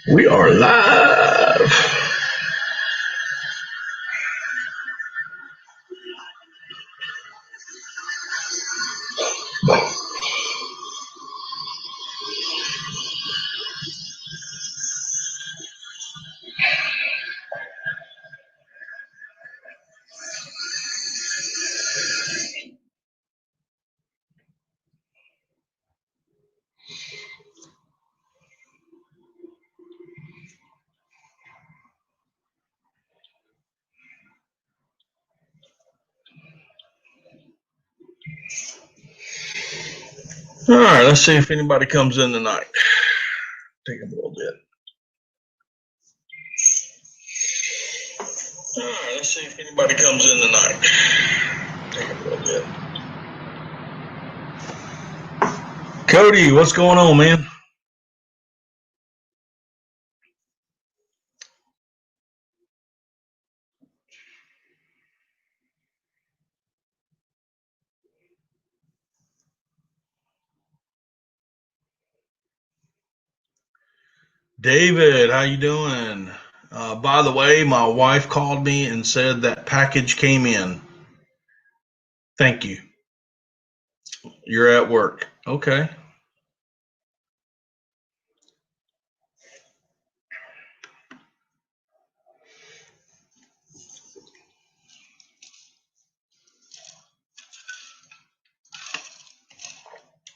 We are live. All right, let's see if anybody comes in tonight. Take a little bit. All right, let's see if anybody comes in tonight. Take a little bit. Cody, what's going on, man? David, how you doing? By the way, my wife called me and said that package came in. Thank you. You're at work. Okay.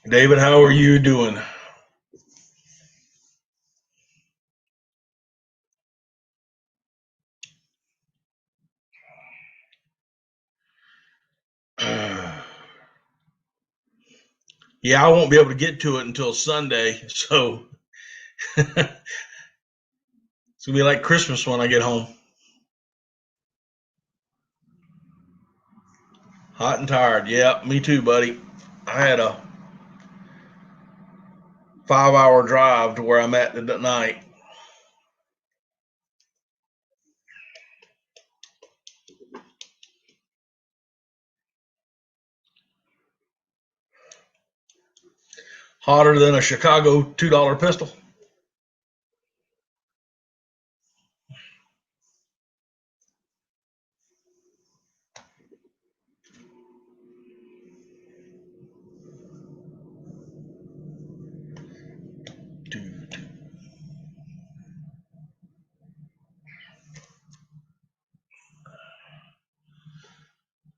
David, how are you doing? Yeah, I won't be able to get to it until Sunday, so it's gonna be like Christmas when I get home. Hot and tired. Yeah, me too, buddy. I had a 5 hour drive to where I'm at tonight. Hotter than a Chicago $2 pistol.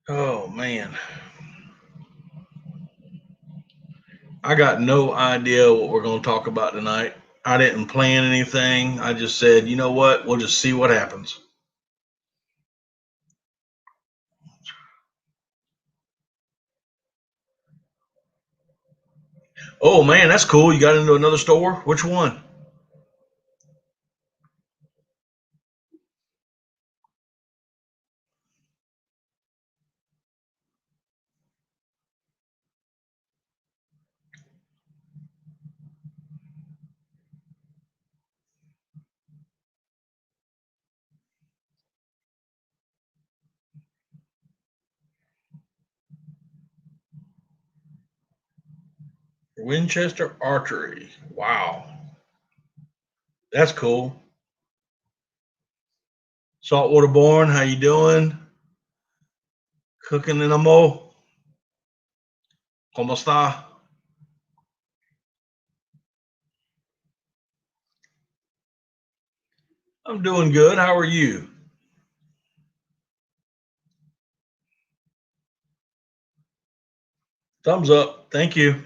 Oh man, I got no idea what we're going to talk about tonight. I didn't plan anything. I just said, you know what? We'll just see what happens. Oh man, that's cool. You got into another store? Which one? Winchester Archery. Wow, that's cool. Saltwater Born, how you doing? Cooking in a mo. ¿Cómo está? I'm doing good. How are you? Thumbs up. Thank you.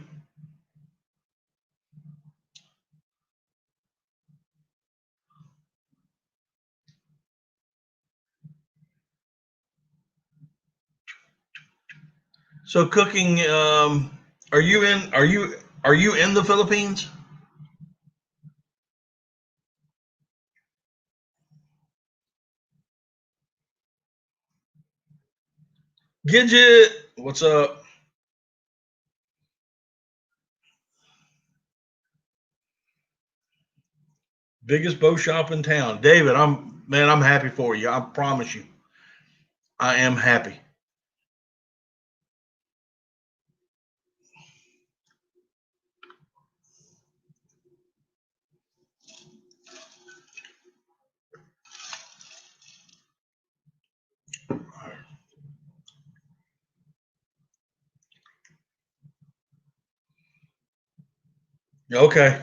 So cooking, are you in? Are you in the Philippines? Gidget, what's up? Biggest bow shop in town, David. I'm happy for you. I promise you, I am happy. Okay.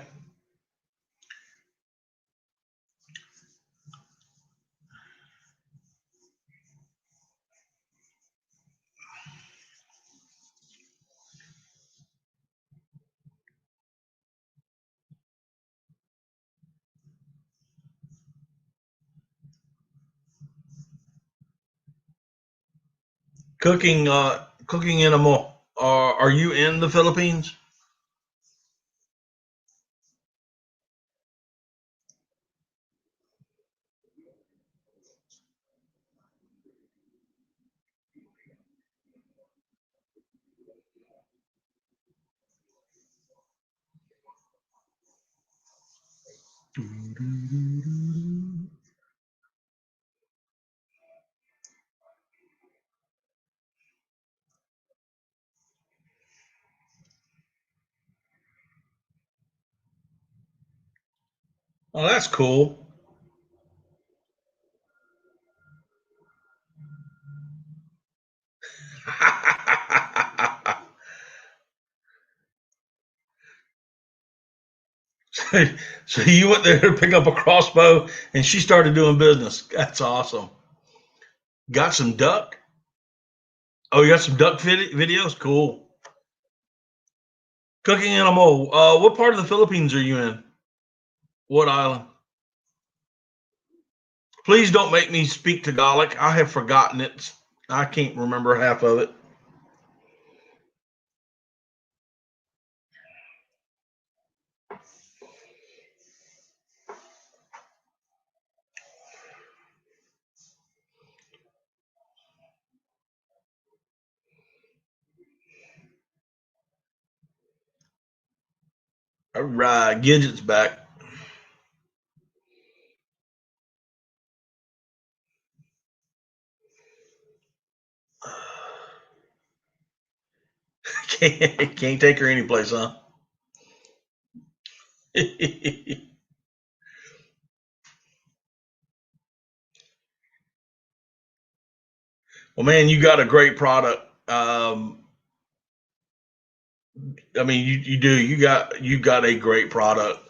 Cooking in a mall. Are you in the Philippines? Oh, that's cool. So you went there to pick up a crossbow, and she started doing business. That's awesome. Got some duck? Oh, you got some duck videos? Cool. Cooking in a mole. What part of the Philippines are you in? What island? Please don't make me speak Tagalog. I have forgotten it. I can't remember half of it. All right, Gidget's back. Can't take her anyplace, huh? Well, man, you got a great product. I mean, you do. You got a great product.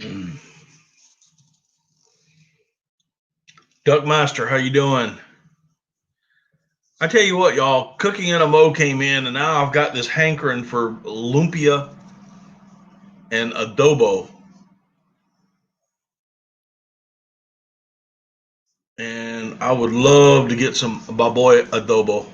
Mm. Duckmaster, how you doing? I tell you what, y'all, cooking in a mo came in, and now I've got this hankering for lumpia and adobo, and I would love to get some baboy adobo.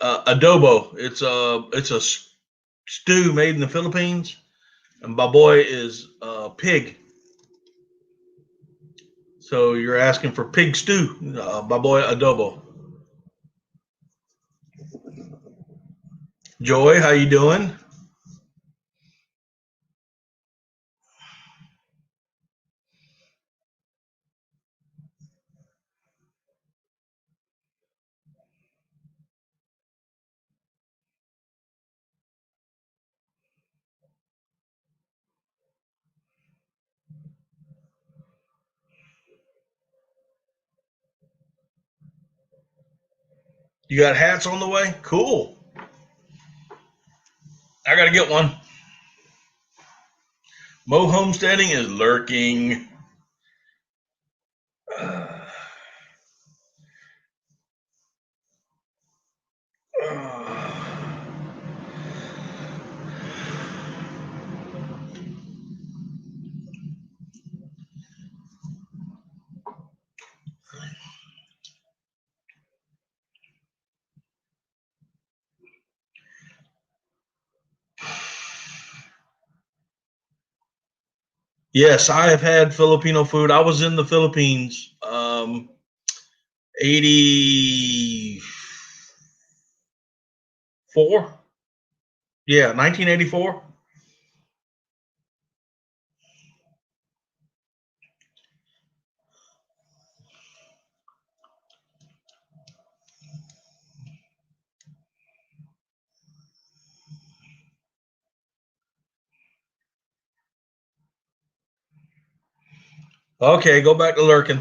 Adobo, it's a stew made in the Philippines, and baboy is pig. So you're asking for pig stew, baboy adobo. Joy, how you doing? You got hats on the way? Cool. I got to get one. Mo homesteading is lurking. Yes, I have had Filipino food. I was in the Philippines 84. Yeah, 1984. Okay, go back to lurking.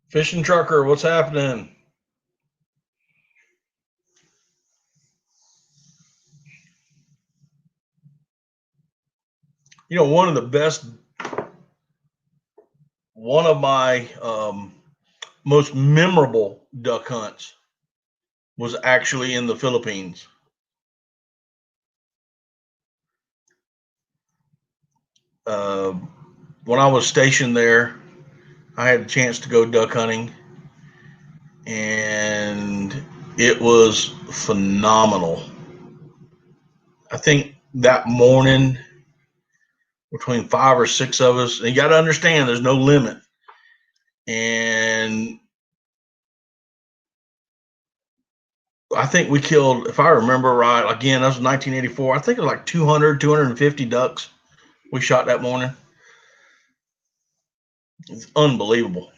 Fishing trucker, what's happening? You know, one of my most memorable duck hunts was actually in the Philippines. Uh, when I was stationed there, I had a chance to go duck hunting, and it was phenomenal. I think that morning, between 5 or 6 of us, and you got to understand there's no limit. And I think we killed, if I remember right, again, that was 1984. I think it was like 200, 250 ducks we shot that morning. It's unbelievable.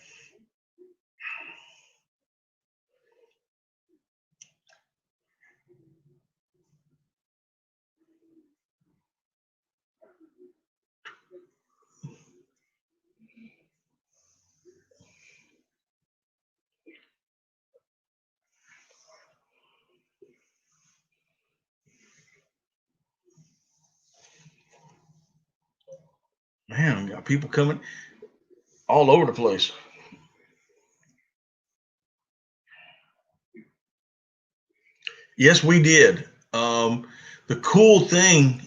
Man, we got people coming all over the place. Yes, we did. The cool thing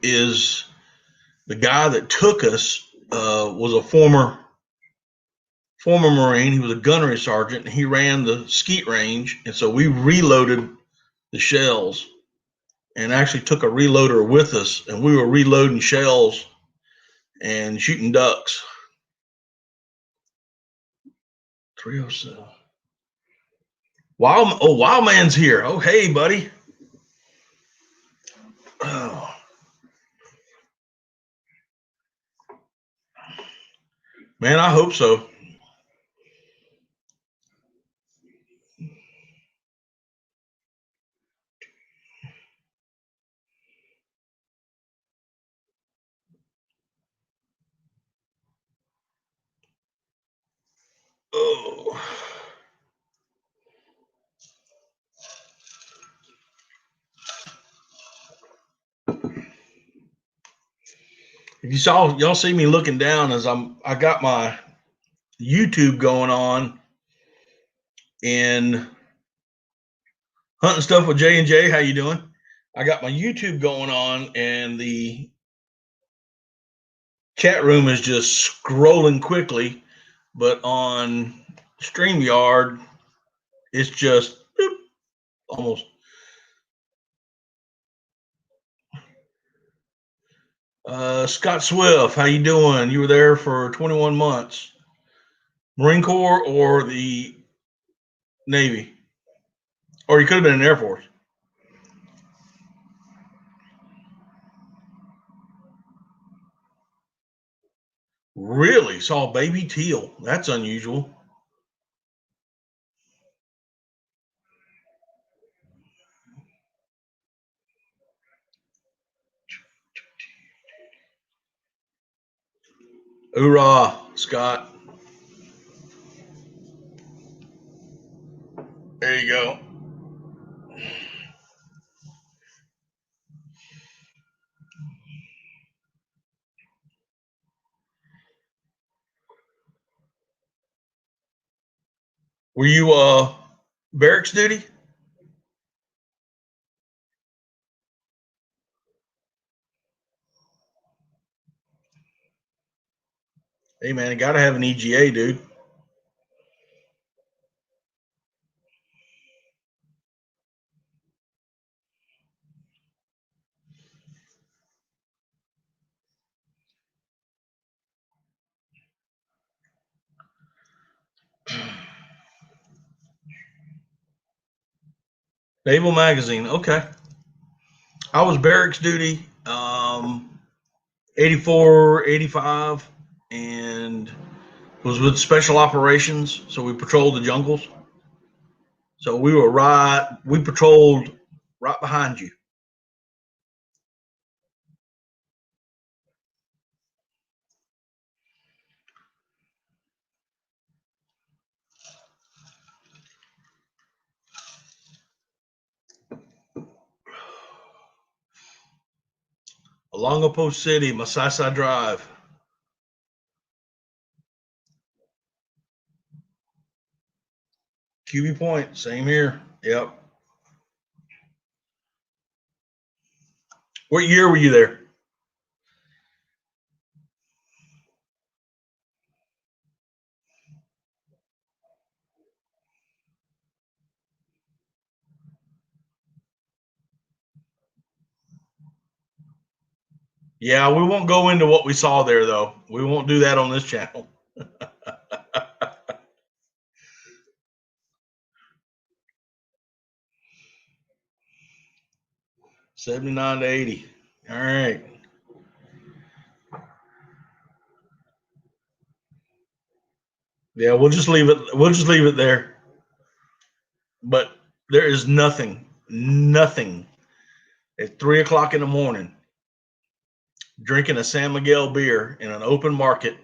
is the guy that took us was a former Marine. He was a gunnery sergeant, and he ran the skeet range, and so we reloaded the shells and actually took a reloader with us, and we were reloading shells and shooting ducks. 307. Wild Man's here. Oh, hey, buddy. Oh, man, I hope so. Oh. If you saw, y'all see me looking down as I got my YouTube going on in hunting stuff with J and J. How you doing? I got my YouTube going on, and the chat room is just scrolling quickly. But on StreamYard, it's just boop, almost. Scott Swift, how you doing? You were there for 21 months. Marine Corps or the Navy? Or you could have been in the Air Force. Really? Saw baby teal. That's unusual. Hoorah, Scott. There you go. Were you barracks duty? Hey man, you gotta have an EGA, dude. Naval Magazine. Okay. I was barracks duty, 84, 85, and was with special operations. So we patrolled the jungles. So we patrolled right behind you. Alongo Post City, Masasa Drive. QB Point, same here. Yep. What year were you there? Yeah, we won't go into what we saw there, though. We won't do that on this channel. 79 to 80. All right. Yeah, we'll just leave it. We'll just leave it there. But there is nothing at 3 o'clock in the morning drinking a San Miguel beer in an open market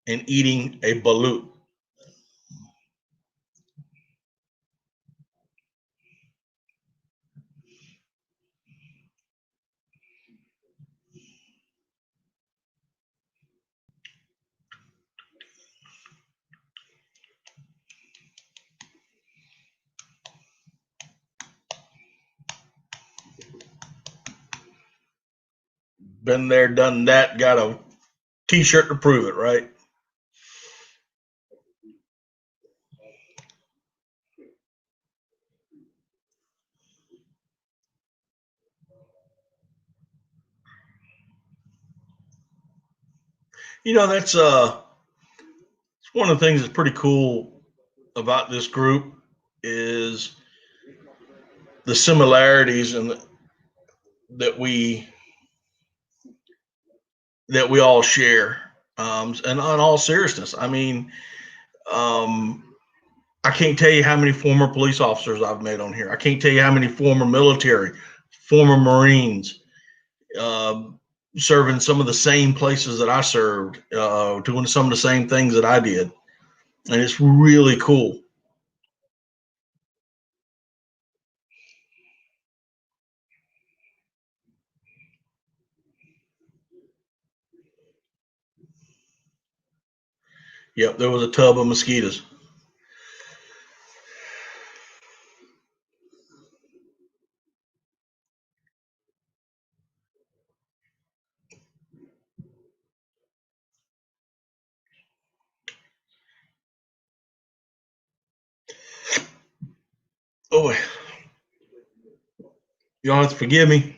and eating a balut. Been there, done that, got a t-shirt to prove it, right? You know, that's it's one of the things that's pretty cool about this group is the similarities and that we that we all share. And on all seriousness, I mean, um, I can't tell you how many former police officers I've met on here. I can't tell you how many former military, former Marines, uh, serving some of the same places that I served, doing some of the same things that I did, and it's really cool. Yep, there was a tub of mosquitoes. Oh, y'all have to forgive me.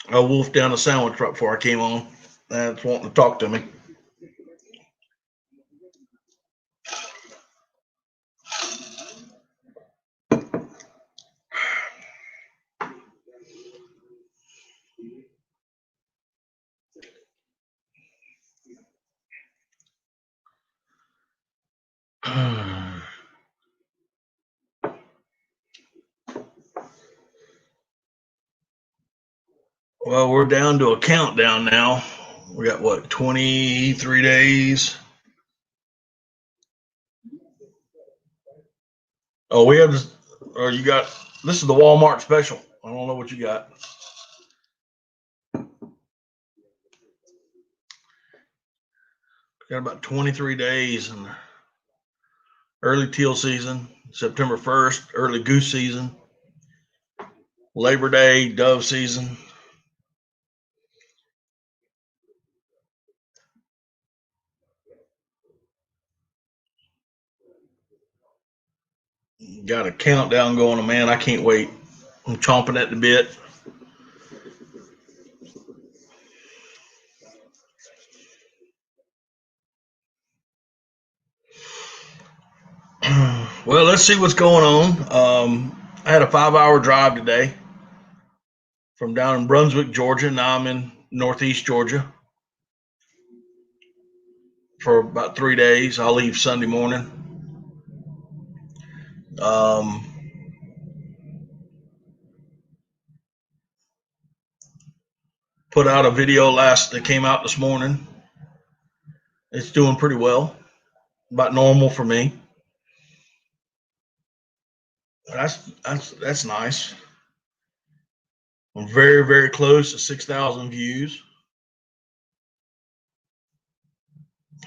I wolfed down a sandwich right before I came on. That's wanting to talk to me. Well, we're down to a countdown now. We got what, 23 days? Oh, we have this, or you got, this is the Walmart special. I don't know what you got. Got about 23 days in the early teal season, September 1st, early goose season, Labor Day, dove season. Got a countdown going on, man. I can't wait. I'm chomping at the bit. Well, let's see what's going on. I had a 5-hour drive today from down in Brunswick, Georgia. Now I'm in Northeast Georgia for about 3 days. I'll leave Sunday morning. Um, put out a video that came out this morning. It's doing pretty well, about normal for me. That's nice. I'm very, very close to 6,000 views.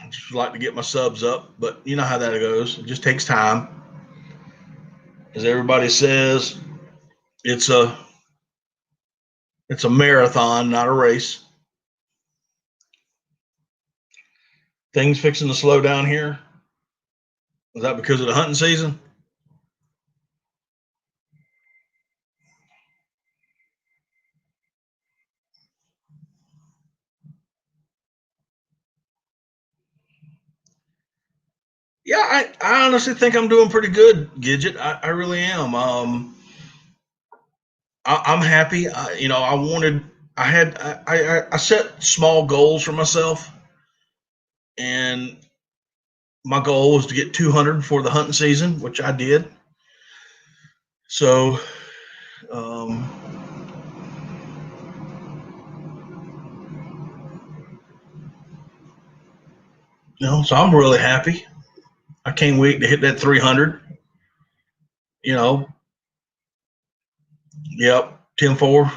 I just like to get my subs up, but you know how that goes. It just takes time. As everybody says, it's a marathon, not a race. Things fixing to slow down here. Is that because of the hunting season? Yeah, I honestly think I'm doing pretty good, Gidget. I really am. I'm happy. I set small goals for myself, and my goal was to get 200 for the hunting season, which I did. So, um, so I'm really happy. I can't wait to hit that 300. You know, yep, 10-4.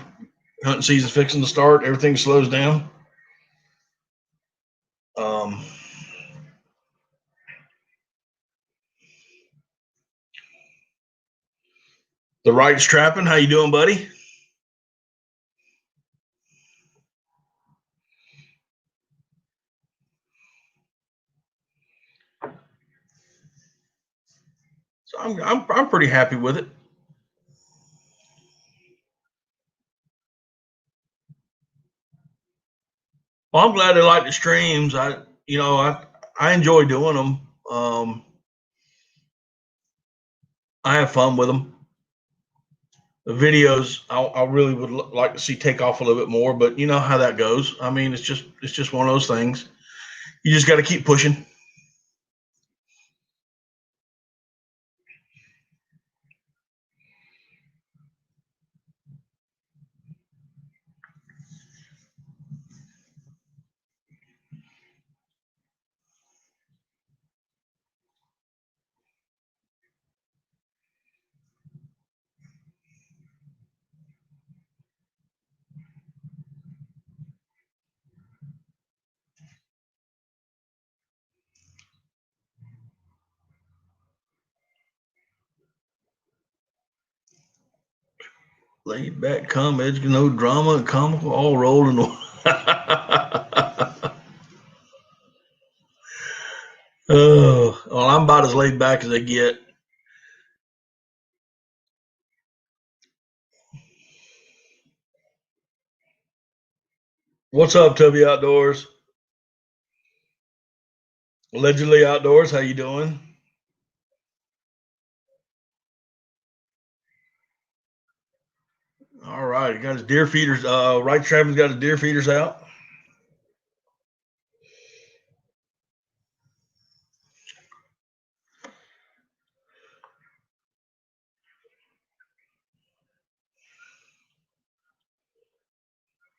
Hunting season's fixing to start. Everything slows down. Um, the Wright's Trapping. How you doing, buddy? So I'm pretty happy with it. Well, I'm glad they like the streams. I enjoy doing them. I have fun with them. The videos, I really would like to see take off a little bit more, but you know how that goes. I mean, it's just one of those things. You just got to keep pushing. Laid back, calm, edge, no drama, and comical, all rolled in. Oh, well, I'm about as laid back as they get. What's up, Tubby Outdoors? Allegedly Outdoors, how you doing? All right, he got his deer feeders. Right Travin's got his deer feeders out.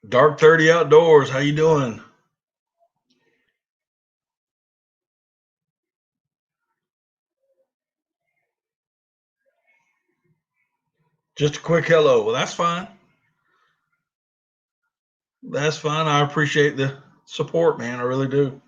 Dark 30 Outdoors, how you doing? Just a quick hello. Well, that's fine. That's fine. I appreciate the support, man. I really do.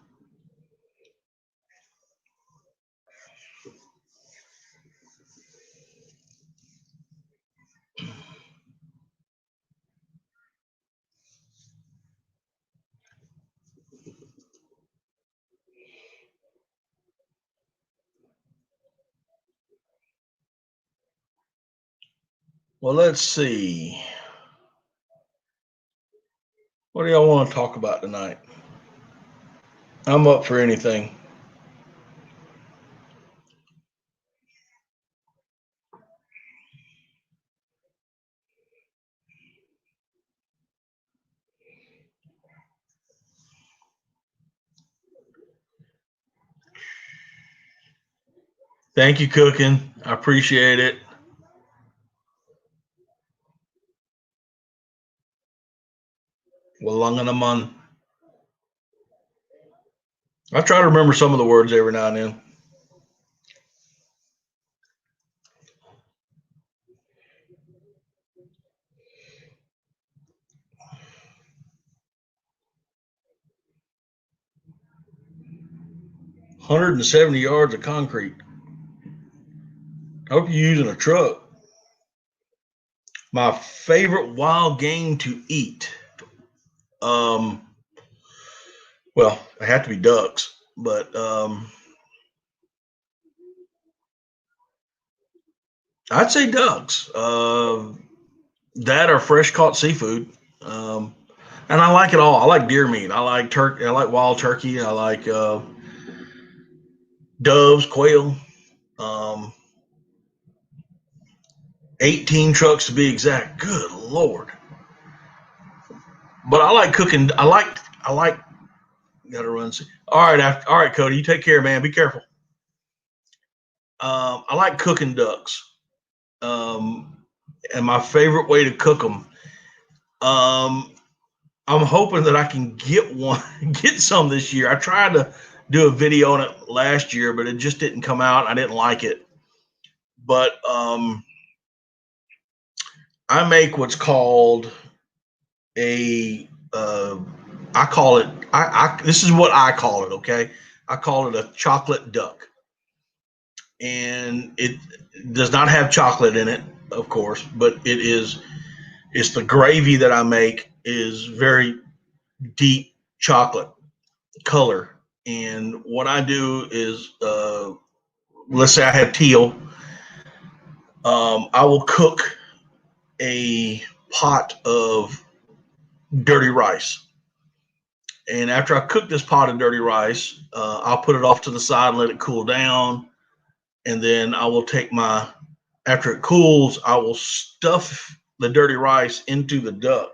Well, let's see. What do y'all want to talk about tonight? I'm up for anything. Thank you, cooking. I appreciate it. Walangan. I try to remember some of the words every now and then. 170 yards of concrete. I hope you're using a truck. My favorite wild game to eat. Um, well, they have to be ducks, but I'd say ducks. That or fresh caught seafood. Um, and I like it all. I like deer meat. I like turkey. I like wild turkey. I like doves, quail. Um, 18 trucks to be exact. Good lord! But I like cooking. I like. Got to run. All right, all right, Cody. You take care, man. Be careful. I like cooking ducks. Um, and my favorite way to cook them. Um, I'm hoping that I can get one, get some this year. I tried to do a video on it last year, but it just didn't come out. I didn't like it. But I make what's called a, I call it, this is what I call it. Okay, I call it a chocolate duck, and it does not have chocolate in it, of course, but it's the gravy that I make is very deep chocolate color. And what I do is, let's say I have teal, I will cook a pot of dirty rice. And after I cook this pot of dirty rice, I'll put it off to the side and let it cool down. And then I will take after it cools, I will stuff the dirty rice into the duck.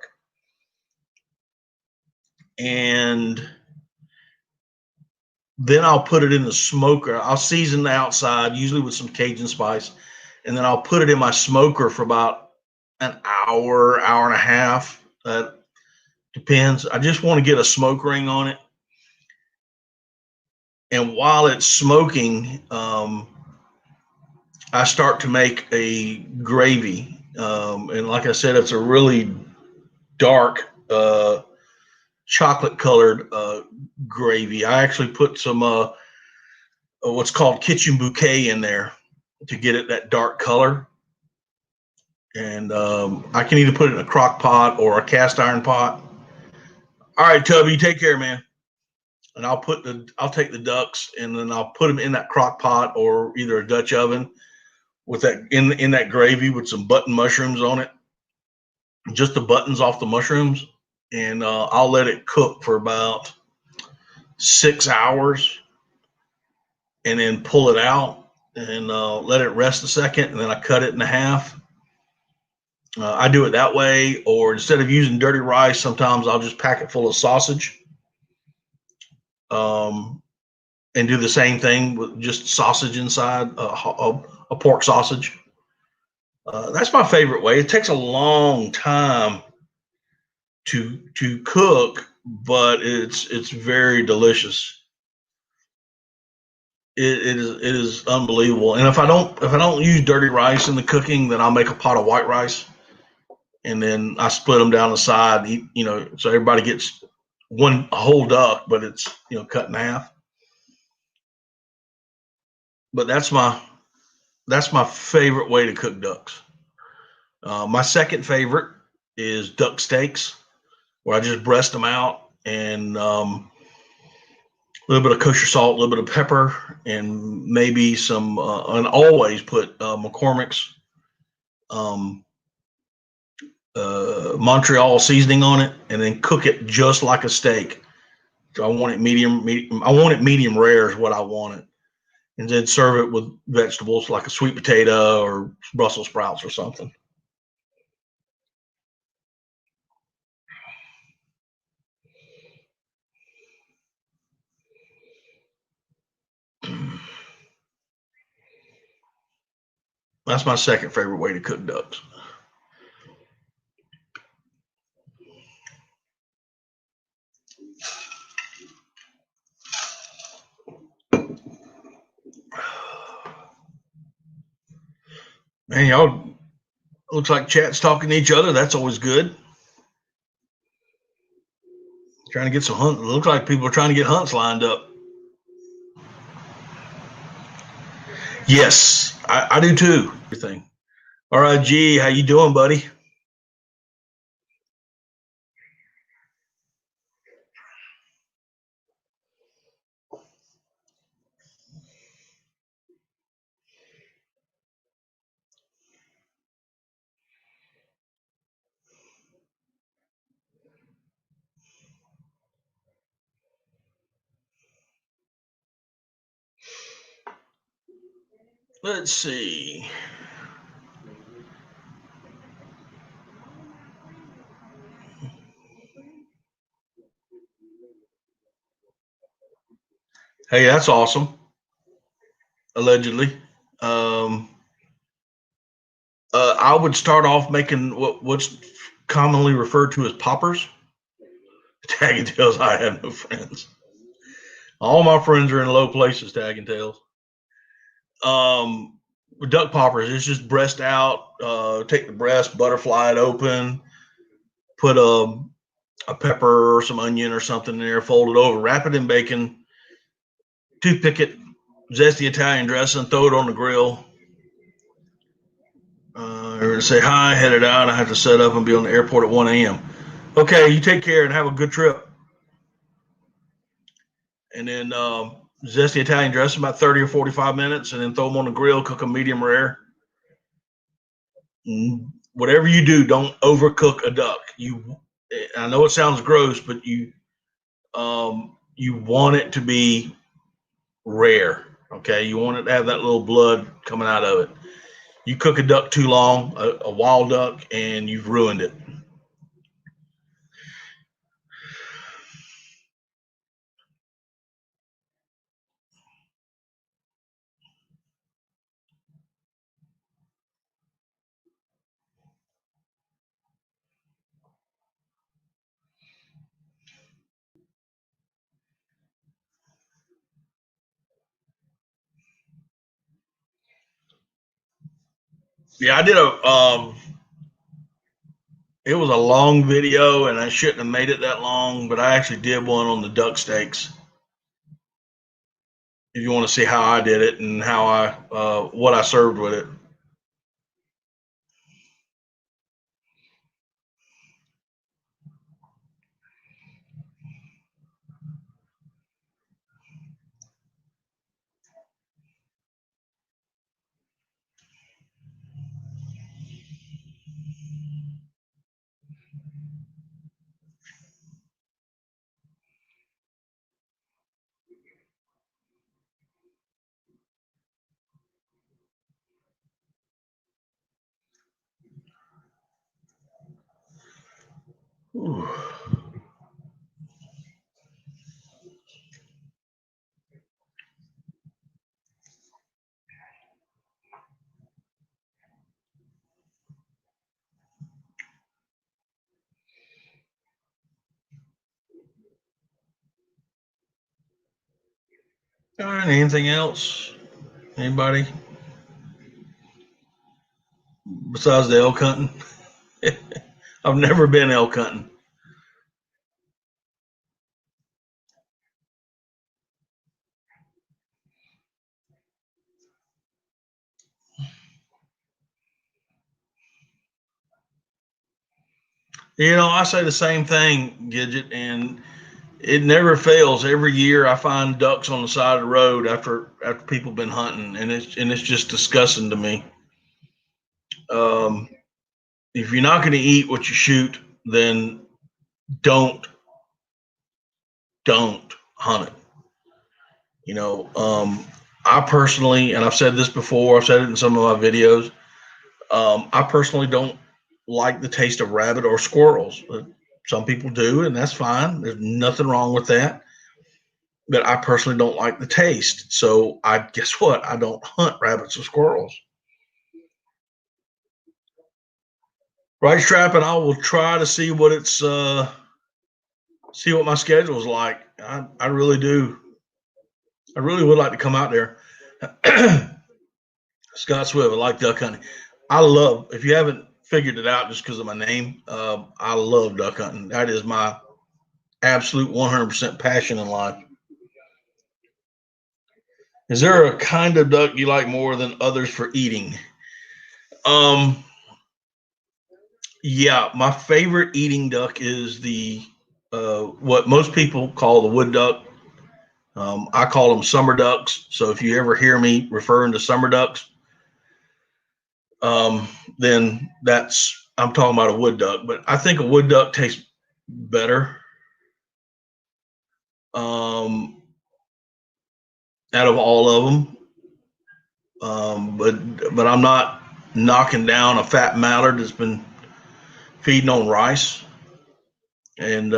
And then I'll put it in the smoker. I'll season the outside, usually with some Cajun spice, and then I'll put it in my smoker for about an hour, hour and a half. That depends. I just want to get a smoke ring on it. And while it's smoking, I start to make a gravy. And like I said, it's a really dark chocolate colored gravy. I actually put some what's called kitchen bouquet in there to get it that dark color. And I can either put it in a crock pot or a cast iron pot. All right, Tubby, take care, man. And I'll take the ducks and then I'll put them in that crock pot or either a Dutch oven with that in that gravy with some button mushrooms on it, just the buttons off the mushrooms, and I'll let it cook for about 6 hours, and then pull it out and let it rest a second, and then I cut it in half. I do it that way, or instead of using dirty rice, sometimes I'll just pack it full of sausage, um, and do the same thing with just sausage inside a pork sausage. That's my favorite way. It takes a long time to cook, but it's very delicious. It is unbelievable. And if I don't use dirty rice in the cooking, then I'll make a pot of white rice, and then I split them down the side. So everybody gets one a whole duck, but it's cut in half. But that's my favorite way to cook ducks. My second favorite is duck steaks, where I just breast them out and a little bit of kosher salt, a little bit of pepper, and maybe some, and always put McCormick's um, Montreal seasoning on it, and then cook it just like a steak. So I want it medium. I want it medium rare is what I want it, and then serve it with vegetables like a sweet potato or Brussels sprouts or something. That's my second favorite way to cook ducks. Man, y'all looks like chat's talking to each other. That's always good. Trying to get some hunt. Looks like people are trying to get hunts lined up. Yes, I do too. Everything. All right, G, how you doing, buddy? Let's see. Hey, that's awesome. Allegedly. Um, I would start off making what's commonly referred to as poppers. Tagging tails, I have no friends. All my friends are in low places, tagging tails. Duck poppers, it's just breast out, take the breast, butterfly it open, put a pepper or some onion or something in there, fold it over, wrap it in bacon, toothpick it, zesty Italian dressing, throw it on the grill. Say hi, headed out. I have to set up and be on the airport at 1 a.m. Okay, you take care and have a good trip. And then zesty Italian dressing about 30 or 45 minutes, and then throw them on the grill, cook them medium rare. Whatever you do, don't overcook a duck. I know it sounds gross, but you want it to be rare. Okay, you want it to have that little blood coming out of it. You cook a duck too long, a wild duck, and you've ruined it. Yeah, I did it was a long video, and I shouldn't have made it that long, but I actually did one on the duck steaks. If you want to see how I did it and how what I served with it. Ooh. All right, anything else? Anybody besides the elk hunting? I've never been elk hunting. I say the same thing, Gidget, and it never fails. Every year, I find ducks on the side of the road after people been hunting, and it's just disgusting to me. Um, if you're not going to eat what you shoot, then don't don't hunt it. I personally, and I've said this before, I've said it in some of my videos. I personally don't like the taste of rabbit or squirrels. Some people do, and that's fine. There's nothing wrong with that. But I personally don't like the taste. So I guess what? I don't hunt rabbits or squirrels. Rice trapping, I will try to see what it's see what my schedule is like. I really do. I really would like to come out there. Scott Swift, I like duck hunting. I love, if you haven't figured it out just because of my name, I love duck hunting. That is my absolute 100% passion in life. Is there a kind of duck you like more than others for eating? Um, yeah, my favorite eating duck is the what most people call the wood duck. I call them summer ducks. So if you ever hear me referring to summer ducks, um, then that's I'm talking about a wood duck. But I think a wood duck tastes better um, out of all of them. But I'm not knocking down a fat mallard that's been feeding on rice. And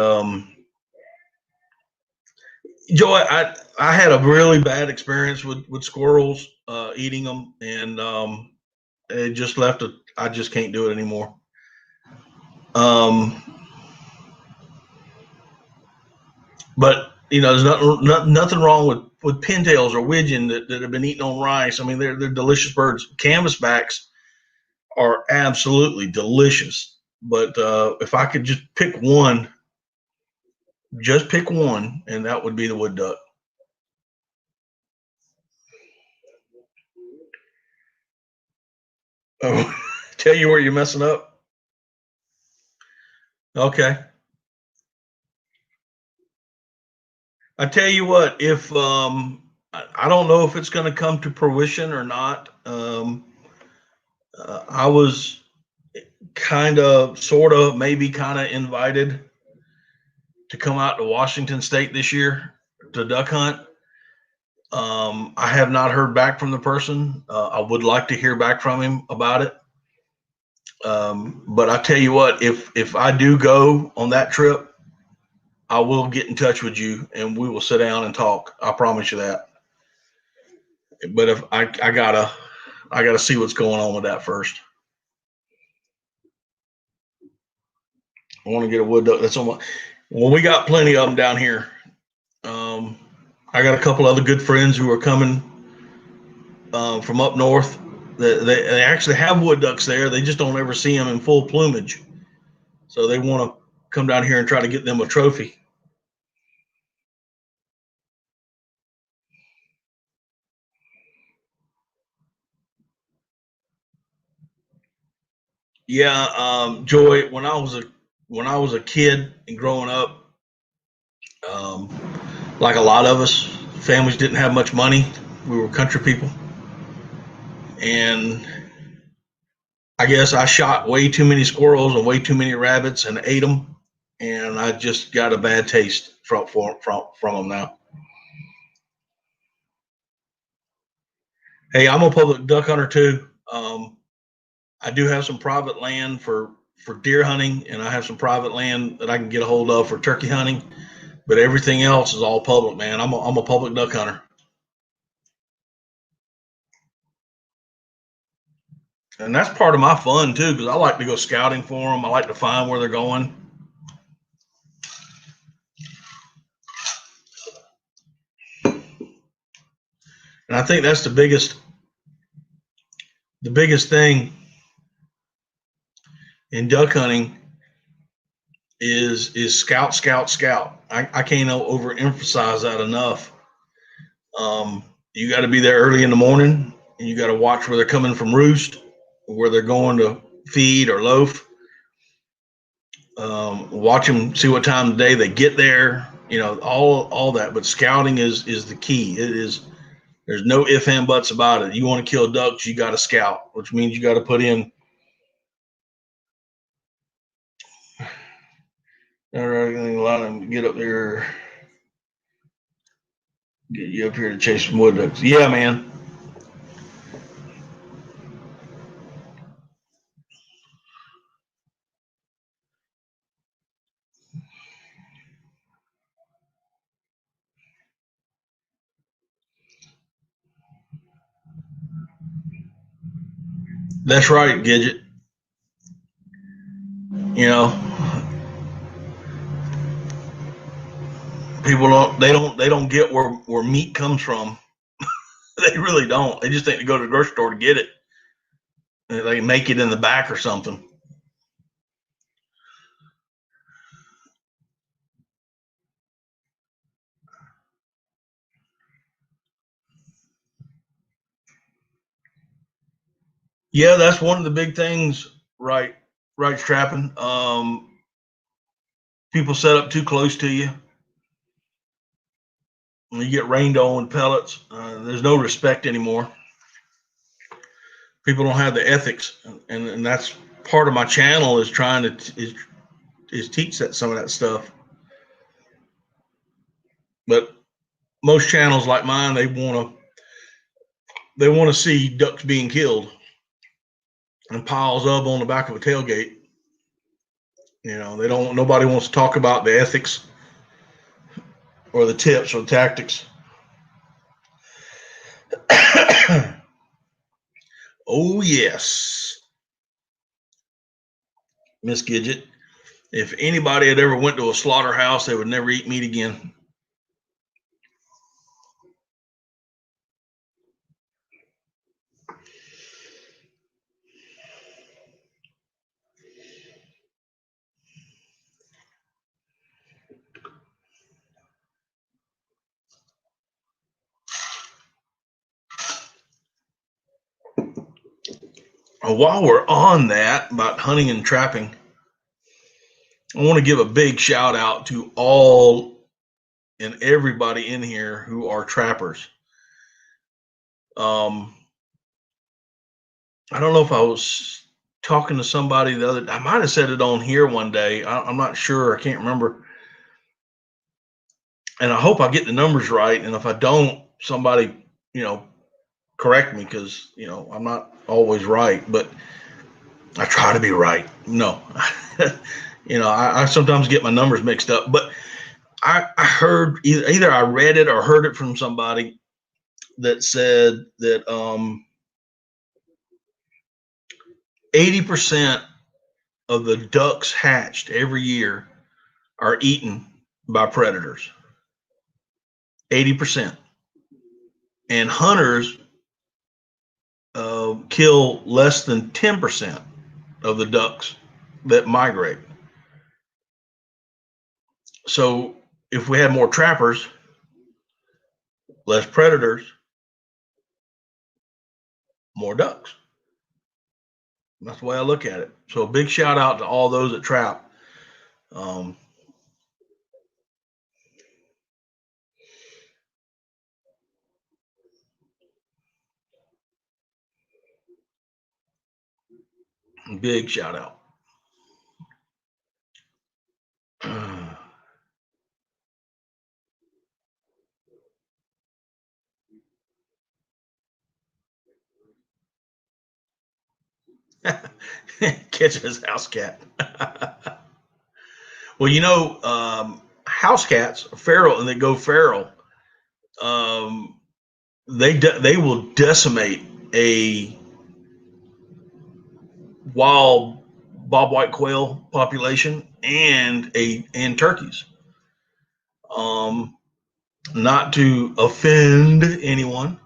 Joe, I had a really bad experience with squirrels eating them, and it just left a. I just can't do it anymore. Um, but there's nothing wrong with pintails or widgeon that have been eating on rice. I mean, they're delicious birds. Canvasbacks are absolutely delicious. But if I could just pick one, and that would be the wood duck. Oh, tell you where you're messing up. Okay. I tell you what, if I don't know if it's going to come to fruition or not. I was kind of, sort of, maybe kind of invited to come out to Washington State this year to duck hunt. I have not heard back from the person. I would like to hear back from him about it. But I tell you what, if I do go on that trip, I will get in touch with you and we will sit down and talk. I promise you that. But if I gotta see what's going on with that first. I want to get a wood duck. That's on my. Well, we got plenty of them down here. Um, I got a couple other good friends who are coming from up north. They actually have wood ducks there. They just don't ever see them in full plumage. So they want to come down here and try to get them a trophy. Yeah, Joy. When I was a kid and growing up, um, like a lot of us, families didn't have much money. We were country people, and I guess I shot way too many squirrels and way too many rabbits and ate them, and I just got a bad taste from them now. Hey, I'm a public duck hunter too. I do have some private land for deer hunting, and I have some private land that I can get a hold of for turkey hunting. But everything else is all public, man. I'm a public duck hunter, and that's part of my fun too, because I like to go scouting for them. I like to find where they're going, and I think that's the biggest thing in duck hunting is scout, scout, scout. I can't overemphasize that enough. You got to be there early in the morning, and you got to watch where they're coming from roost, where they're going to feed or loaf. Watch them, see what time of day they get there. All that. But scouting is the key. It is. There's no if and buts about it. You want to kill ducks, you got to scout, which means you got to put in. All right, a lot of them get up there, get you up here to chase some wood ducks. Yeah, man. That's right, Gidget. You know, people don't get where meat comes from. They really don't. They just think to go to the grocery store to get it. They make it in the back or something. Yeah, that's one of the big things, right? Right, trapping. People set up too close to you. You get rained on with pellets. There's no respect anymore. People don't have the ethics, and that's part of my channel is trying to is teach that some of that stuff. But most channels like mine, they want to see ducks being killed and piles up on the back of a tailgate. They don't. Nobody wants to talk about the ethics or the tips or the tactics. Oh yes, Miss Gidget. If anybody had ever went to a slaughterhouse, they would never eat meat again. While we're on that about hunting and trapping, I want to give a big shout out to all and everybody in here who are trappers. Um, I don't know if I was talking to somebody the other. I might have said it on here one day. I'm not sure. I can't remember. And I hope I get the numbers right. And if I don't, somebody, correct me because I'm not always right, but I try to be right. No, I sometimes get my numbers mixed up, but I heard either I read it or heard it from somebody that said that 80% of the ducks hatched every year are eaten by predators. 80%. And hunters kill less than 10% of the ducks that migrate. So if we had more trappers, less predators, more ducks. That's the way I look at it. So a big shout out to all those that trap. Um, Big shout out. Catching his house cat. Well, house cats are feral and they go feral. Um, they will decimate a wild bobwhite quail population and turkeys. Um, Not to offend anyone,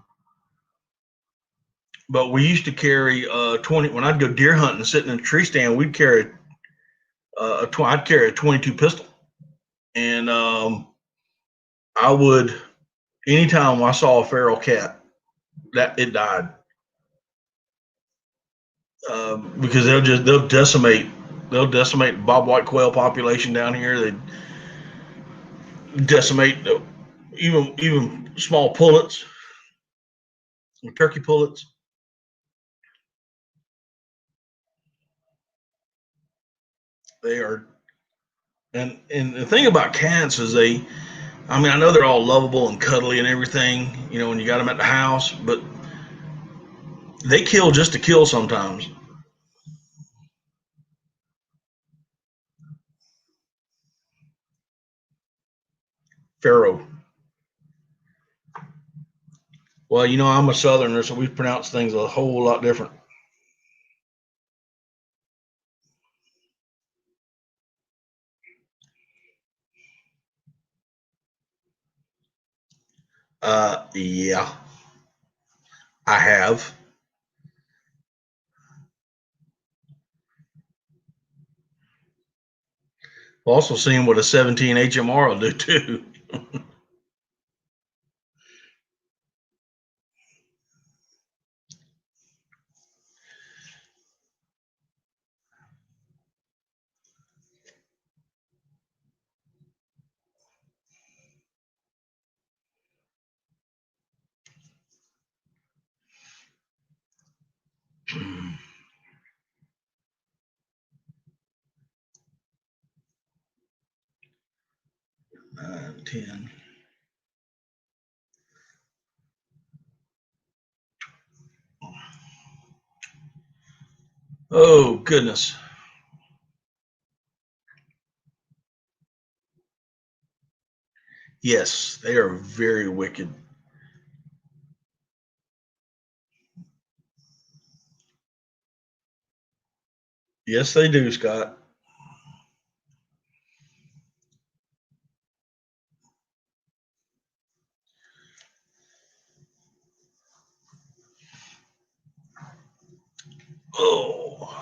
but we used to carry 20 when I'd go deer hunting, sitting in a tree stand. We'd carry I'd carry a 22 pistol, and I would anytime I saw a feral cat that it died because they'll decimate bobwhite quail population down here. They decimate even small pullets, turkey pullets. They are, and the thing about cats is I know they're all lovable and cuddly and everything, when you got them at the house, but they kill just to kill sometimes. Pharaoh. Well, I'm a Southerner, so we pronounce things a whole lot different. Yeah, I have. Also seen what a 17 HMR will do too. Nine, 10. Oh, goodness. Yes, they are very wicked. Yes, they do, Scott. Oh,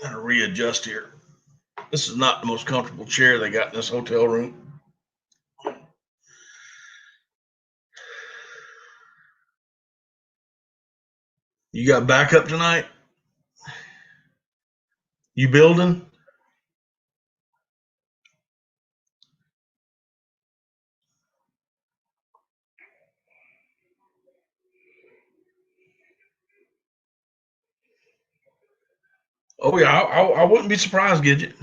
gotta readjust here. This is not the most comfortable chair they got in this hotel room. You got backup tonight? You building? Oh yeah, I wouldn't be surprised, Gidget.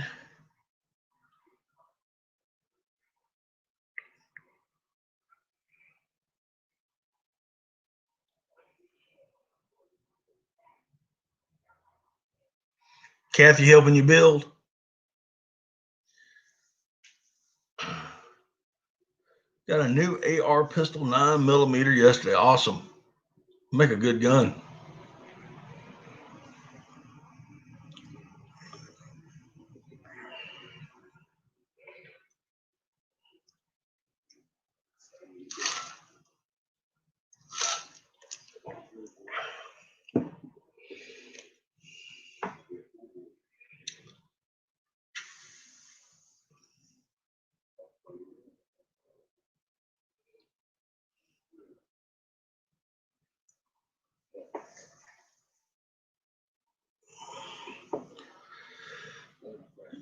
Kathy helping you build? Got a new AR pistol, 9mm yesterday. Awesome. Make a good gun.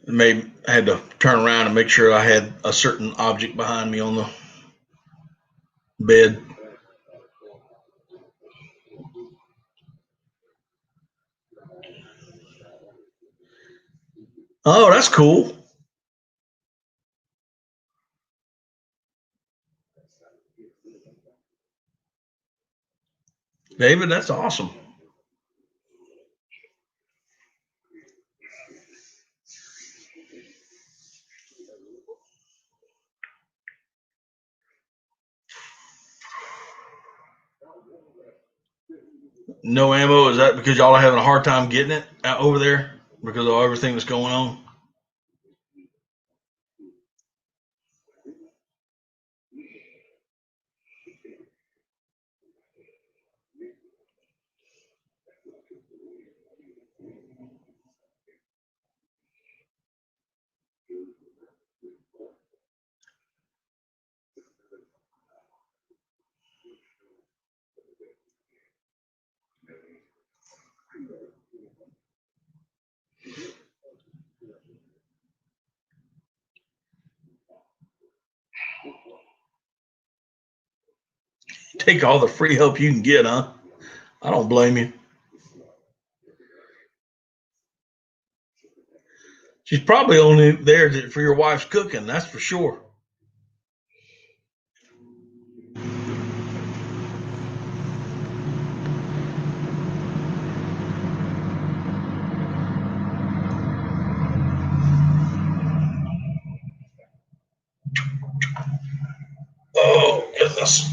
Maybe I had to turn around and make sure I had a certain object behind me on the bed. Oh, that's cool. David, that's awesome. No ammo. Is that because y'all are having a hard time getting it out over there because of everything that's going on? Take all the free help you can get, huh? I don't blame you. She's probably only there for your wife's cooking, that's for sure. Oh, goodness.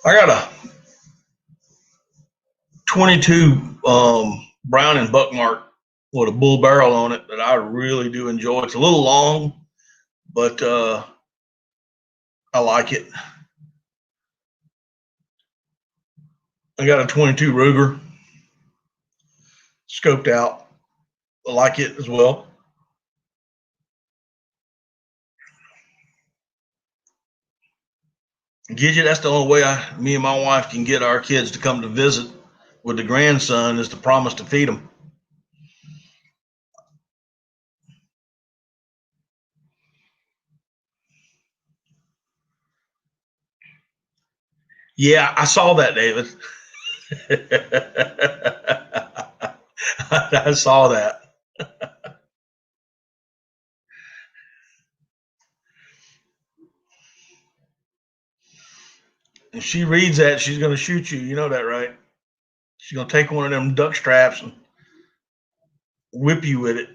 I got a 22 Brown and Buckmark with a bull barrel on it that I really do enjoy. It's a little long, but I like it. I got a 22 Ruger scoped out. I like it as well. Gidget, that's the only way me and my wife can get our kids to come to visit with the grandson is to promise to feed them. Yeah, I saw that, David. I saw that. If she reads that, she's going to shoot you. You know that, right? She's going to take one of them duck straps and whip you with it.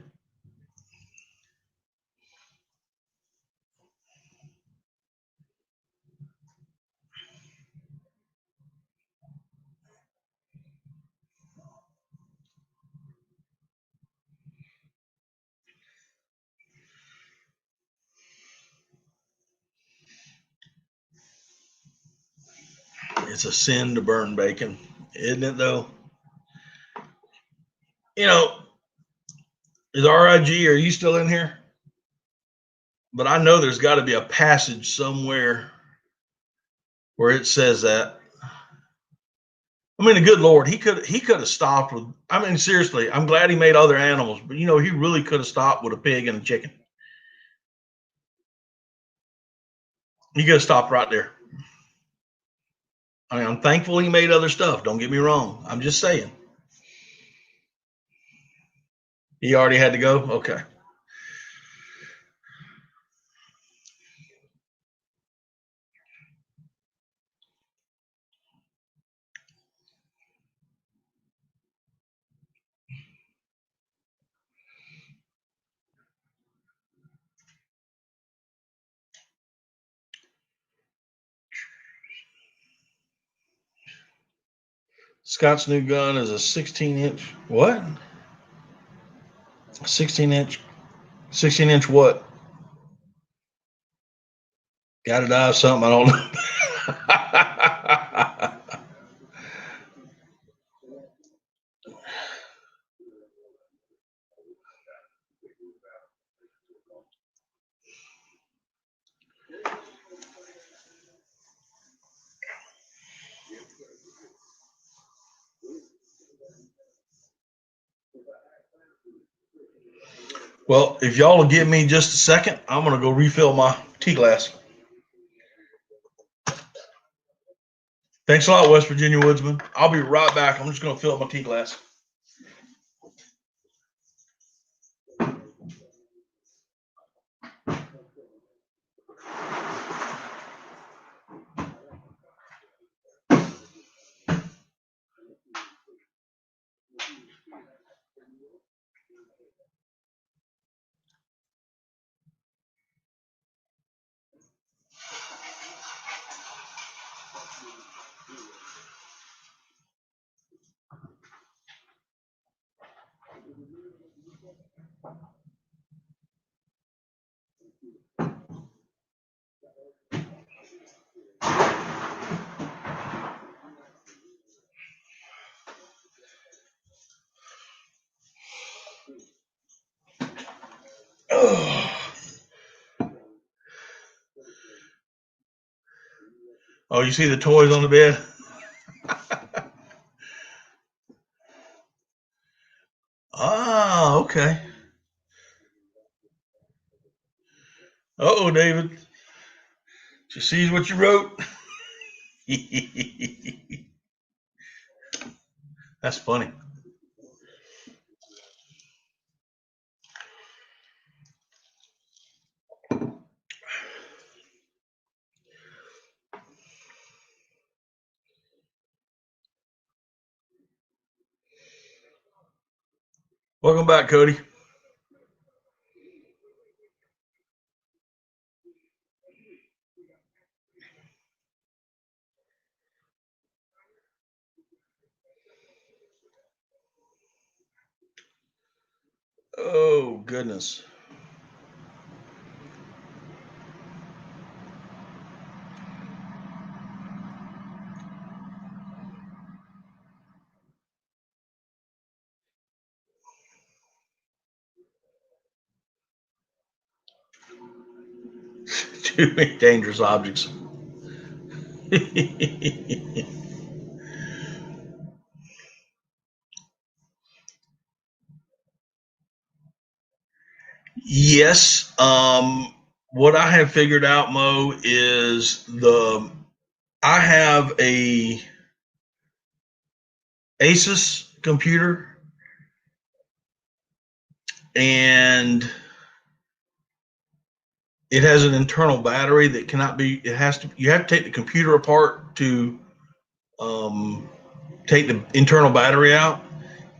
It's a sin to burn bacon, isn't it, though? You know, is RIG, are you still in here? But I know there's got to be a passage somewhere where it says that. I mean, the good Lord, he could have stopped with. I mean, seriously, I'm glad he made other animals, but he really could have stopped with a pig and a chicken. He could have stopped right there. I mean, I'm thankful he made other stuff. Don't get me wrong. I'm just saying. He already had to go. Okay. Scott's new gun is a 16-inch. What? 16-inch. 16-inch what? Got to die of something. I don't know. Well, if y'all will give me just a second, I'm going to go refill my tea glass. Thanks a lot, West Virginia Woodsman. I'll be right back. I'm just going to fill up my tea glass. Oh, you see the toys on the bed? Ah, okay. Uh-oh, David. Did you see what you wrote? That's funny. Welcome back, Cody. Oh, goodness. Too many dangerous objects. Yes. What I have figured out, Mo, is I have a Asus computer, and it has an internal battery that cannot be. It has to. You have to take the computer apart to um, take the internal battery out.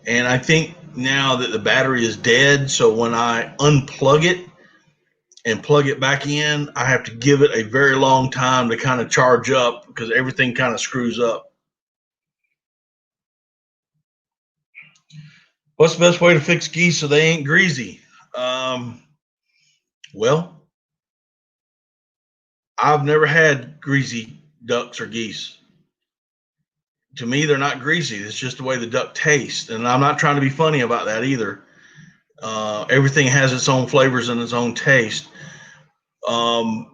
And I think now that the battery is dead, so when I unplug it and plug it back in, I have to give it a very long time to kind of charge up because everything kind of screws up. What's the best way to fix geese so they ain't greasy? Um, well, I've never had greasy ducks or geese. To me, they're not greasy. It's just the way the duck tastes. And I'm not trying to be funny about that either. Everything has its own flavors and its own taste. But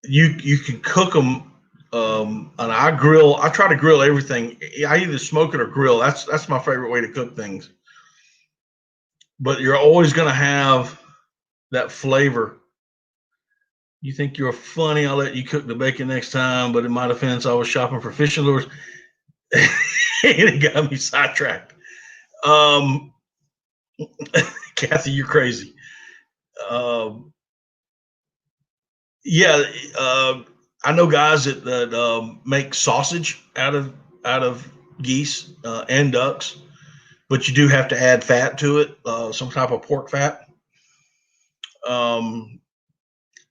you can cook them. And I try to grill everything. I either smoke it or grill. That's my favorite way to cook things. But you're always going to have that flavor. You think you're funny? I'll let you cook the bacon next time. But in my defense, I was shopping for fishing lures, and it got me sidetracked. Um, Kathy, you're crazy. Um, yeah, I know guys that make sausage out of geese and ducks, but you do have to add fat to it, some type of pork fat. Um,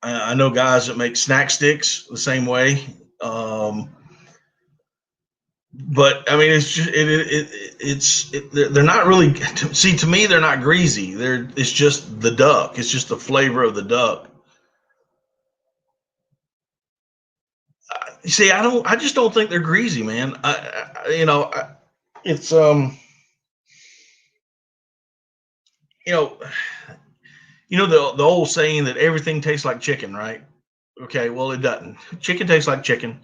I know guys that make snack sticks the same way. But I mean, it's just they're not really. See, to me, they're not greasy. It's just the duck. It's just the flavor of the duck. See, I just don't think they're greasy, man. It's you know, the old saying that everything tastes like chicken, right? Okay, well it doesn't. Chicken tastes like chicken.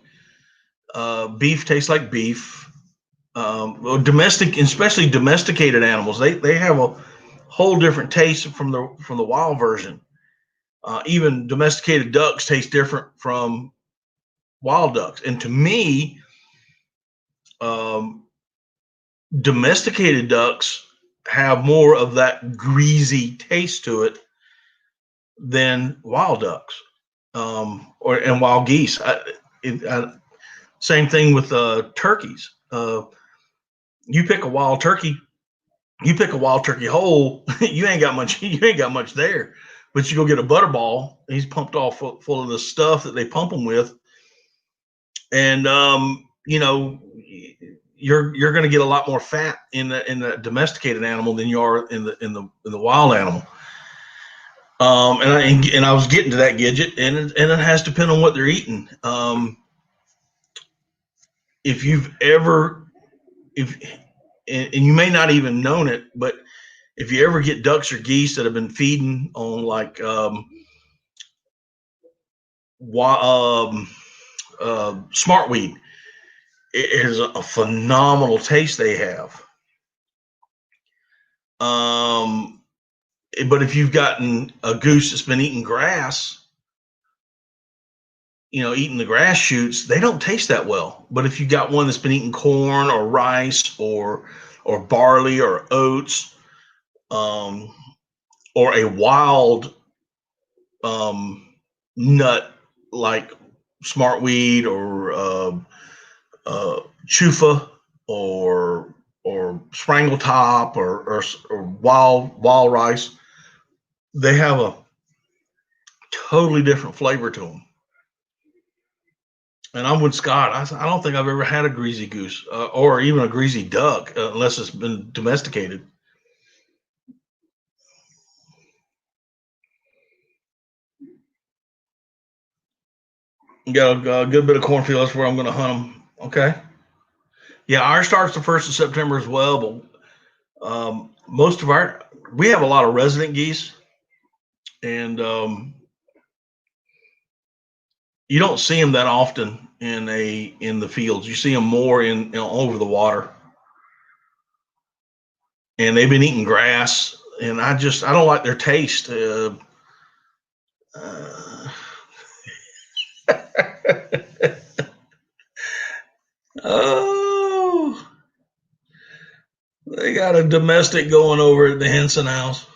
Beef tastes like beef. Well, especially domesticated animals, they have a whole different taste from the wild version. Even domesticated ducks taste different from wild ducks, and to me, um, domesticated ducks have more of that greasy taste to it than wild ducks, or and wild geese. Same thing with turkeys. You pick a wild turkey, you pick a wild turkey whole, you ain't got much. You ain't got much there. But you go get a butterball, he's pumped all full of the stuff that they pump them with, and you're going to get a lot more fat in the domesticated animal than you are in the wild animal. And I was getting to that Gidget, and it has to depend on what they're eating. If you've ever if and you may not even known it, but if you ever get ducks or geese that have been feeding on like smartweed, it is a phenomenal taste they have. Um, but if you've gotten a goose that's been eating grass, eating the grass shoots, they don't taste that well. But if you got one that's been eating corn or rice or barley or oats, um, or a wild nut like smartweed or chufa or sprangletop or wild rice, they have a totally different flavor to them. And I'm with Scott. I don't think I've ever had a greasy goose or even a greasy duck unless it's been domesticated. Got a good bit of cornfield. That's where I'm going to hunt them. Okay. Yeah, ours starts the 1st of September as well, but most of we have a lot of resident geese, and you don't see them that often in the fields. You see them more in over the water, and they've been eating grass, and I don't like their taste. Uh, oh, they got a domestic going over at the Henson house.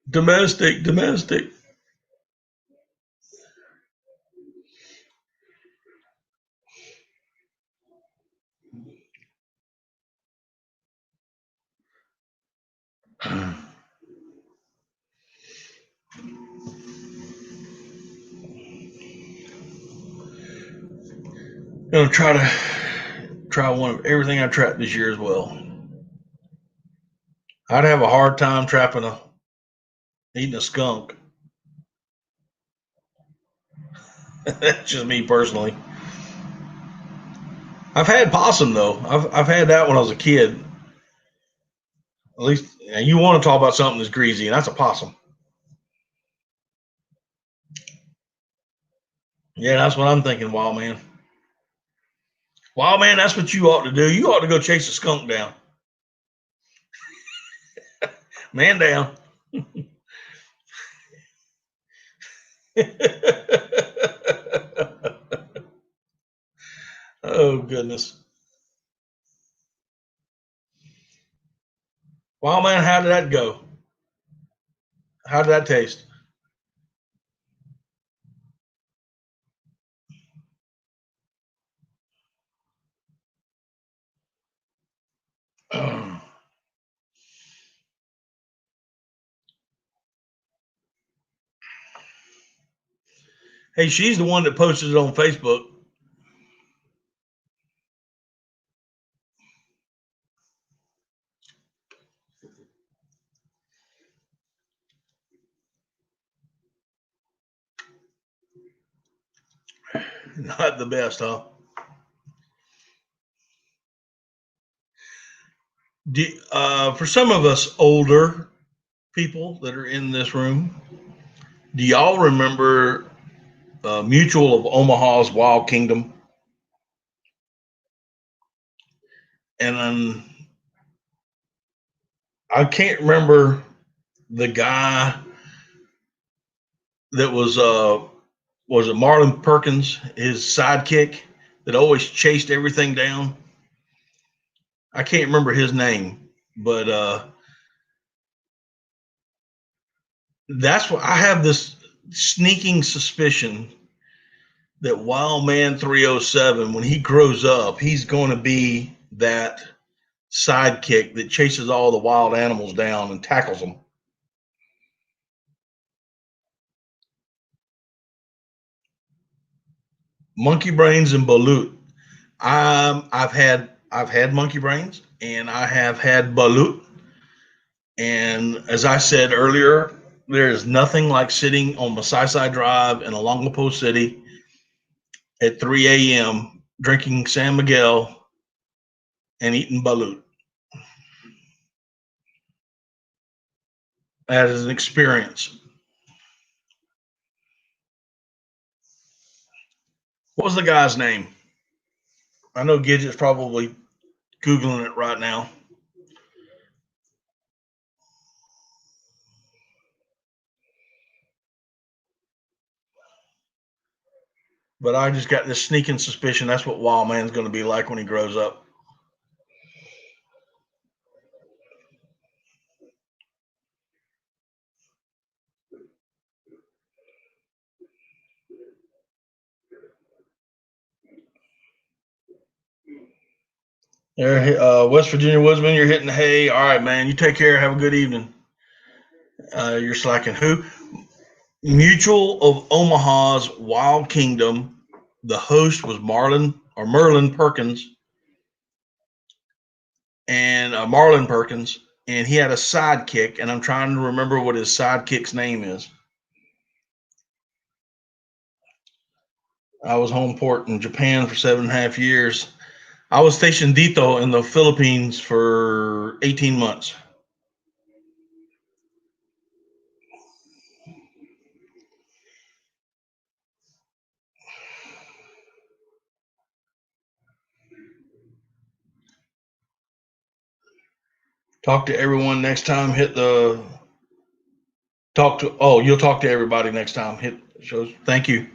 Domestic. Gonna try one of everything I trapped this year as well. I'd have a hard time eating a skunk. That's just me personally. I've had possum though. I've had that when I was a kid. At least you want to talk about something that's greasy, and that's a possum. Yeah, that's what I'm thinking, Wild Man. Wild Man, that's what you ought to do. You ought to go chase a skunk down. Man down. Oh goodness. Wild Man, how did that go? How did that taste? Hey, she's the one that posted it on Facebook. Not the best, huh? For some of us older people that are in this room, do y'all remember Mutual of Omaha's Wild Kingdom? And I can't remember the guy that was it Marlon Perkins, his sidekick that always chased everything down. I can't remember his name, but that's what I have this sneaking suspicion that Wild Man 307, when he grows up, he's going to be that sidekick that chases all the wild animals down and tackles them. Monkey brains and balut. I've had monkey brains and I have had balut. And as I said earlier, there is nothing like sitting on Masaisai Drive in Olongapo City at 3 a.m. drinking San Miguel and eating balut. That is an experience. What was the guy's name? I know Gidget's probably Googling it right now. But I just got this sneaking suspicion that's what Wild Man's going to be like when he grows up. There, West Virginia Woodsman, you're hitting the hay. All right, man. You take care. Have a good evening. You're slacking. Who? Mutual of Omaha's Wild Kingdom. The host was Merlin Perkins, and Marlin Perkins, and he had a sidekick, and I'm trying to remember what his sidekick's name is. I was home port in Japan for 7.5 years. I was stationed dito in the Philippines for 18 months. Talk to everyone next time. You'll talk to everybody next time. Hit shows. Thank you.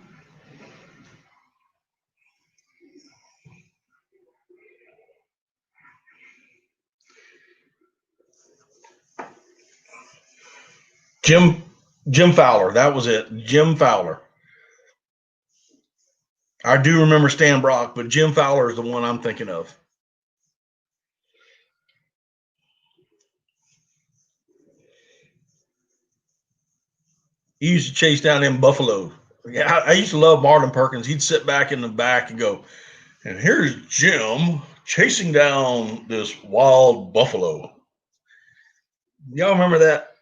Jim Jim Fowler. That was it. Jim Fowler. I do remember Stan Brock, but Jim Fowler is the one I'm thinking of. He used to chase down them buffalo. Yeah, I used to love Marlin Perkins. He'd sit back in the back and go, and here's Jim chasing down this wild buffalo. Y'all remember that?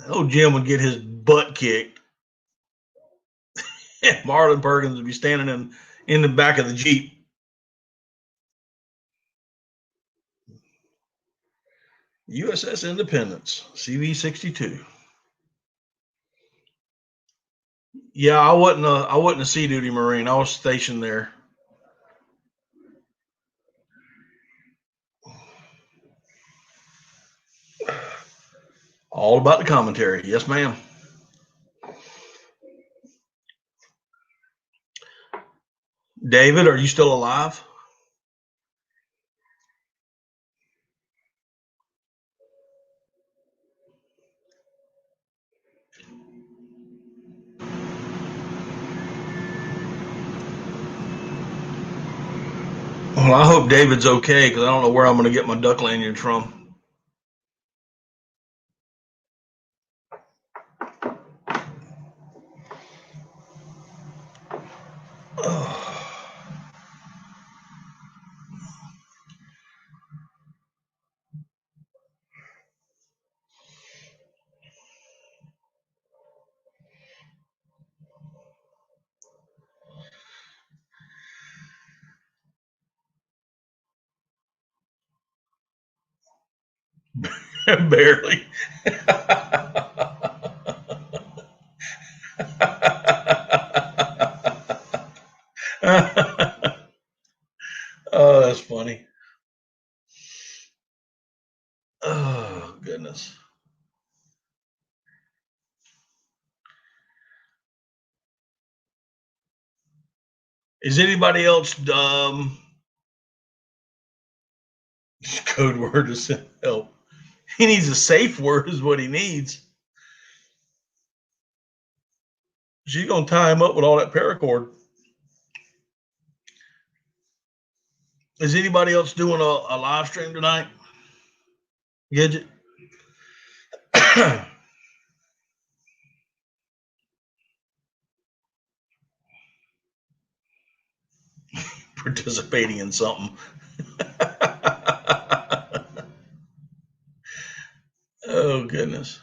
Oh, Jim would get his butt kicked. Marlin Perkins would be standing in the back of the Jeep. USS Independence, CV-62. Yeah, I wasn't a sea duty Marine. I was stationed there. All about the commentary. Yes, ma'am. David, are you still alive? Well, I hope David's okay because I don't know where I'm going to get my duck lanyard from. Barely. Oh, that's funny. Oh, goodness. Is anybody else code word is help? He needs a safe word is what he needs. She's gonna tie him up with all that paracord. Is anybody else doing a live stream tonight? Gidget? Participating in something. Oh, goodness.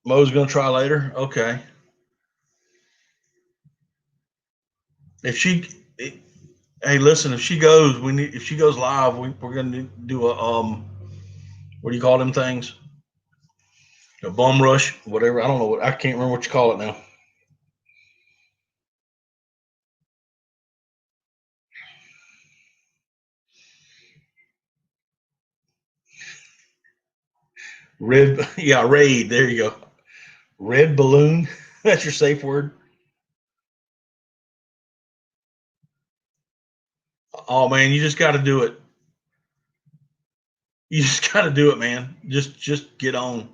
Mo's gonna try later. Okay. If she, hey, listen, if she goes, if she goes live, we're gonna do a what do you call them things? A bum rush, whatever. I don't know I can't remember what you call it now. Red, yeah, raid. There you go. Red balloon. That's your safe word. Oh man, you just got to do it. You just got to do it, man. Just get on.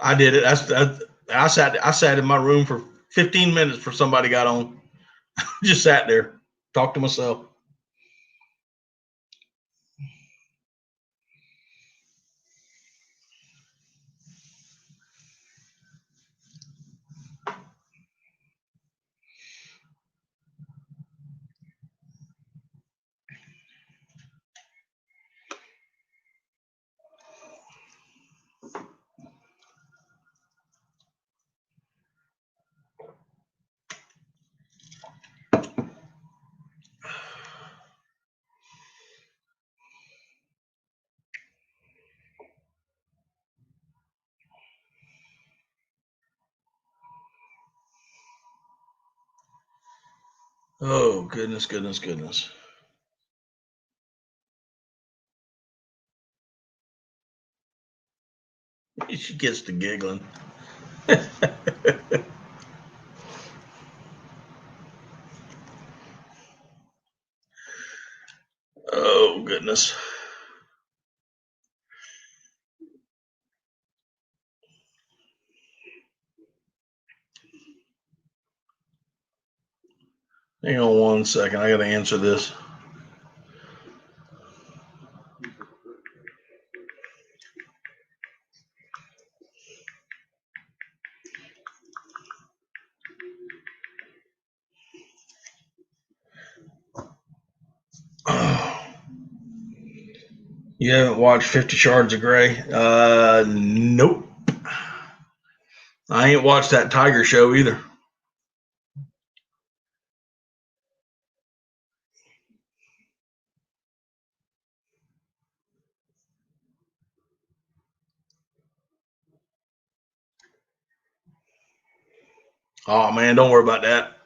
I did it. I sat in my room for 15 minutes before somebody got on. Just sat there, talked to myself. Oh, goodness, goodness, goodness. She gets to giggling. Oh, goodness. Hang on one second. I got to answer this. You haven't watched 50 Shards of Grey? Nope. I ain't watched that Tiger show either. Oh, man, don't worry about that.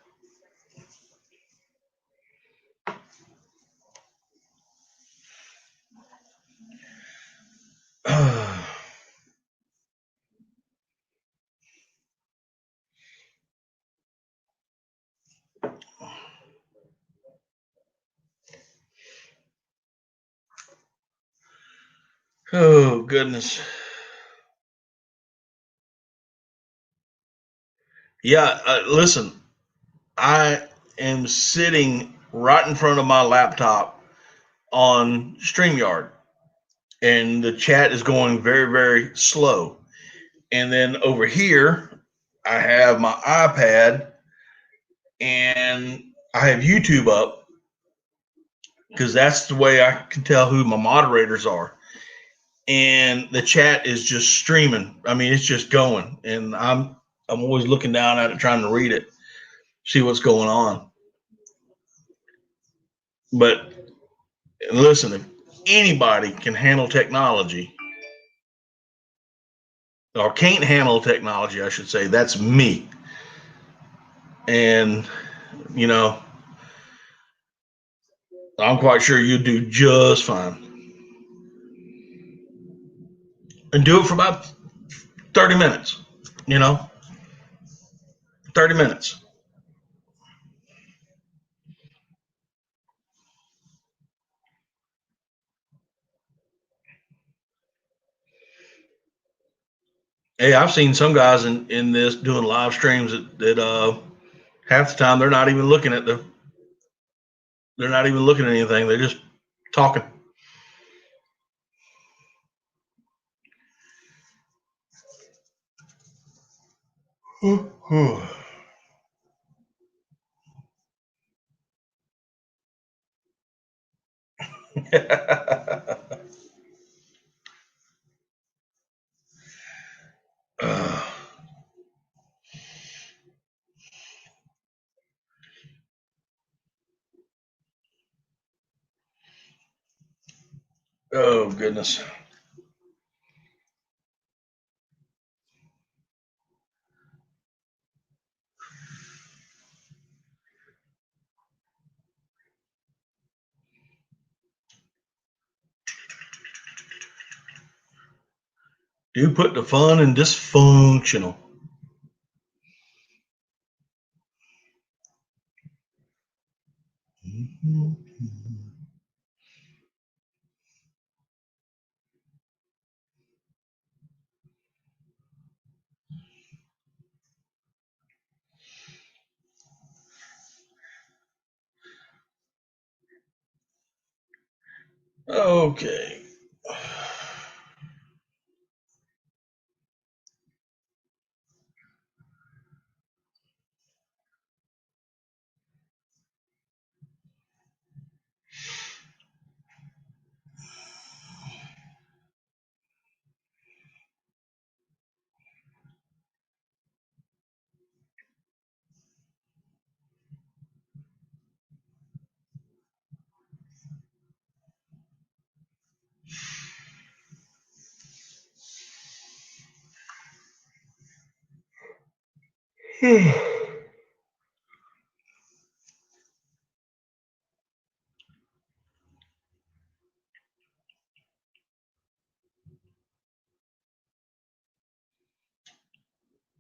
Oh, goodness. Yeah, listen, I am sitting right in front of my laptop on StreamYard, and the chat is going very, very slow. And then over here, I have my iPad and I have YouTube up because that's the way I can tell who my moderators are. And the chat is just streaming. I mean, it's just going, and I'm always looking down at it, trying to read it, see what's going on. But listen, if anybody can handle technology, or can't handle technology, I should say, that's me. And you know, I'm quite sure you do just fine. And do it for about 30 minutes, you know, 30 minutes. Hey, I've seen some guys in this doing live streams that half the time they're not even looking at anything. They're just talking. Oh, goodness. Do put the fun in dysfunctional. Okay.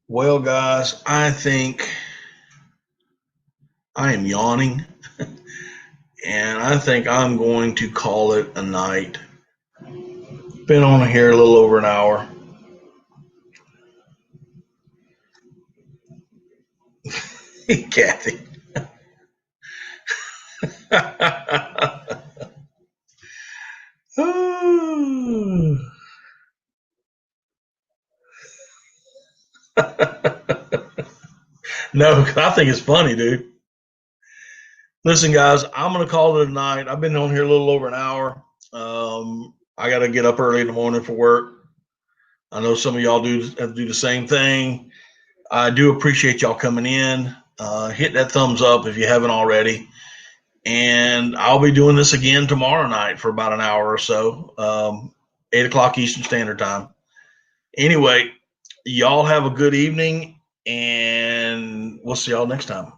Well, guys, I think I am yawning, and I think I'm going to call it a night. Been on here a little over an hour. Kathy. No, I think it's funny, dude. Listen, guys, I'm going to call it a night. I've been on here a little over an hour. I got to get up early in the morning for work. I know some of y'all do have to do the same thing. I do appreciate y'all coming in. Hit that thumbs up if you haven't already. And I'll be doing this again tomorrow night for about an hour or so, 8 o'clock Eastern Standard Time. Anyway, y'all have a good evening, and we'll see y'all next time.